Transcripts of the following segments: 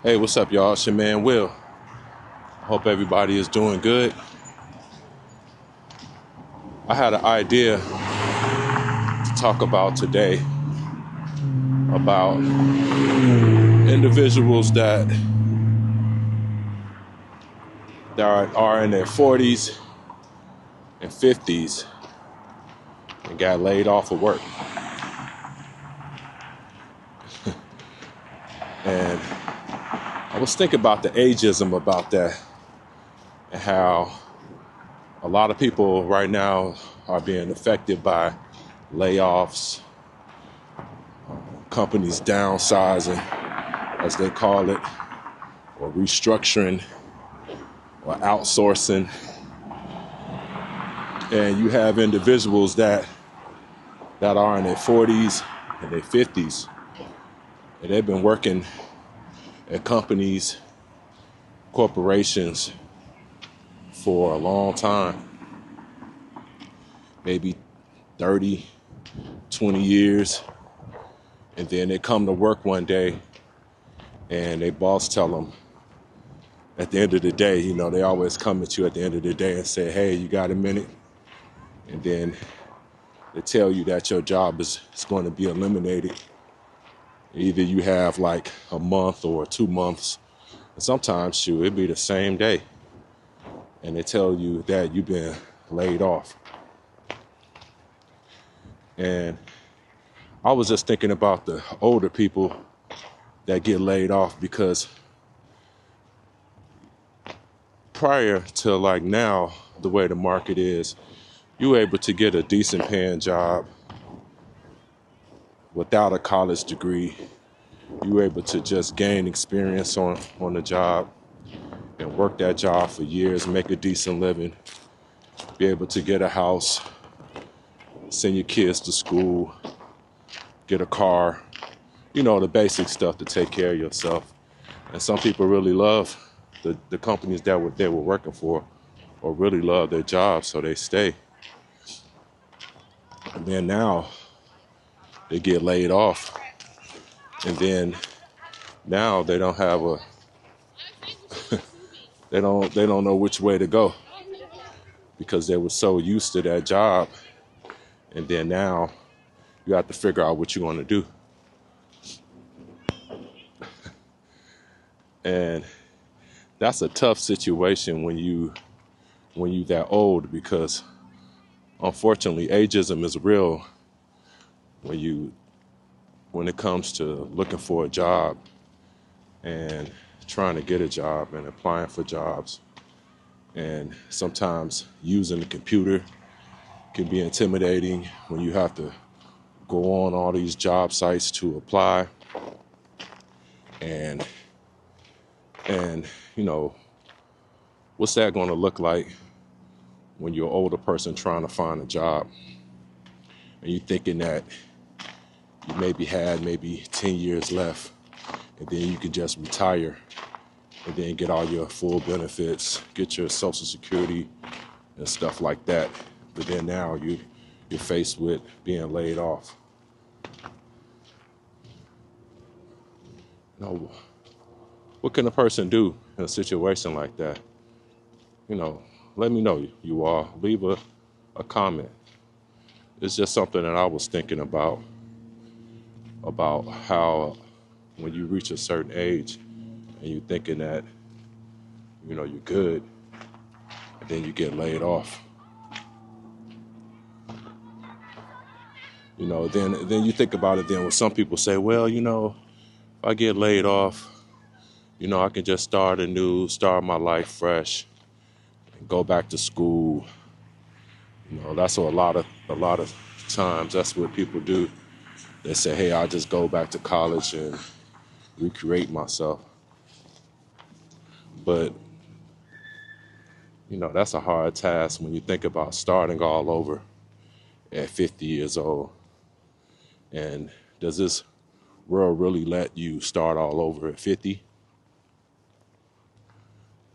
Hey, what's up, y'all? It's your man, Will. I hope everybody is doing good. I had an idea to talk about today about individuals that are in their 40s and 50s and got laid off of work. And I was thinking about the ageism about that and how a lot of people right now are being affected by layoffs, companies downsizing, as they call it, or restructuring or outsourcing. And you have individuals that are in their 40s and their 50s, and they've been working at companies, corporations for a long time, maybe 30, 20 years, and then they come to work one day and their boss tell them at the end of the day, they always come at you at the end of the day and say, hey, you got a minute? And then they tell you that your job is going to be eliminated. Either you have like a month or 2 months, and sometimes, shoot, it'd be the same day. And they tell you that you've been laid off. And I was just thinking about the older people that get laid off, because prior to like now, the way the market is, you were able to get a decent paying job without a college degree. You were able to just gain experience on the job and work that job for years, make a decent living, be able to get a house, send your kids to school, get a car, the basic stuff to take care of yourself. And some people really love the companies that they were working for, or really love their jobs, so they stay. And then now they get laid off, and then now they don't have they don't know which way to go, because they were so used to that job, and then now you have to figure out what you're going to do. And that's a tough situation when you that old, because unfortunately ageism is real when it comes to looking for a job and trying to get a job and applying for jobs. And sometimes using the computer can be intimidating when you have to go on all these job sites to apply. And what's that going to look like when you're an older person trying to find a job, and you're thinking that you maybe 10 years left, and then you can just retire and then get all your full benefits, get your Social Security and stuff like that. But then now you're faced with being laid off. What can a person do in a situation like that? Let me know, you all. Leave a comment. It's just something that I was thinking about how when you reach a certain age and you're thinking that, you're good, and then you get laid off. Then you think about it then when some people say, well, if I get laid off, I can just start my life fresh and go back to school. That's what a lot of times that's what people do. They say, hey, I'll just go back to college and recreate myself. But, that's a hard task when you think about starting all over at 50 years old. And does this world really let you start all over at 50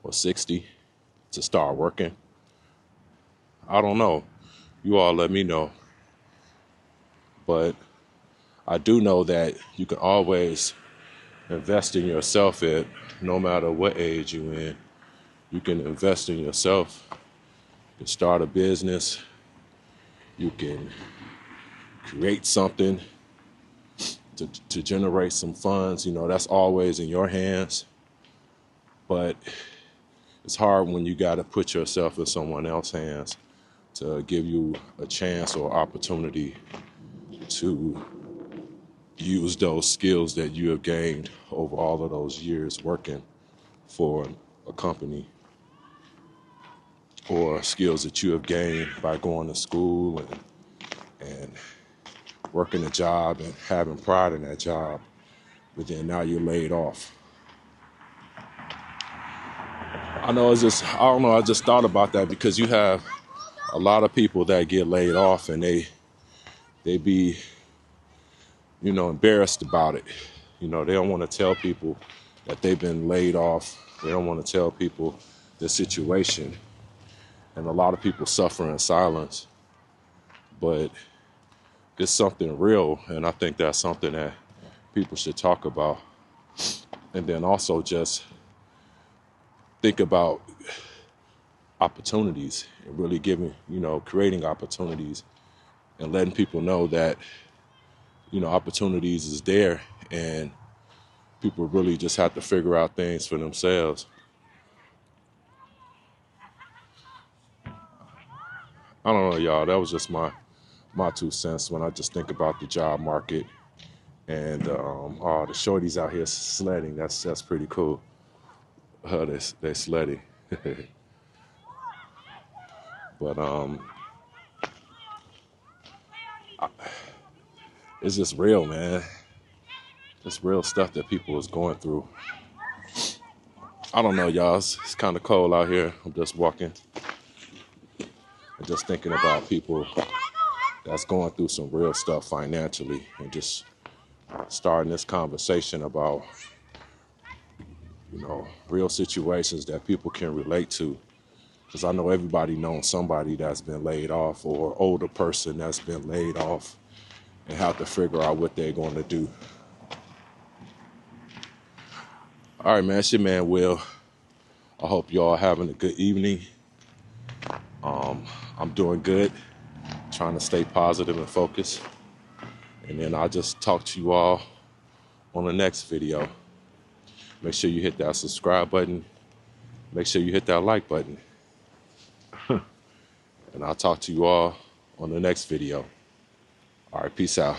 or 60 to start working? I don't know. You all let me know. But I do know that you can always invest in yourself at no matter what age you're in. You can invest in yourself. You can start a business. You can create something to generate some funds. You know, that's always in your hands. But it's hard when you got to put yourself in someone else's hands to give you a chance or opportunity to use those skills that you have gained over all of those years working for a company, or skills that you have gained by going to school and working a job and having pride in that job, but then now you're laid off. I don't know, I just thought about that because you have a lot of people that get laid off and they be, you know, embarrassed about it. You know, they don't want to tell people that they've been laid off. They don't want to tell people the situation. And a lot of people suffer in silence. But it's something real, and I think that's something that people should talk about. And then also just think about opportunities and really giving, you know, creating opportunities and letting people know that, you know, opportunities is there and people really just have to figure out things for themselves. I don't know, y'all. That was just my 2 cents when I just think about the job market and oh, the shorties out here sledding. That's pretty cool. They sledding. But it's just real, man. It's real stuff that people is going through. I don't know, y'all. It's kind of cold out here. I'm just walking and just thinking about people that's going through some real stuff financially, and just starting this conversation about, you know, real situations that people can relate to. Because I know everybody knows somebody that's been laid off, or an older person that's been laid off and have to figure out what they're going to do. All right, man. It's your man, Will. I hope y'all having a good evening. I'm doing good, trying to stay positive and focused. And then I'll just talk to you all on the next video. Make sure you hit that subscribe button. Make sure you hit that like button. And I'll talk to you all on the next video. All right, peace out.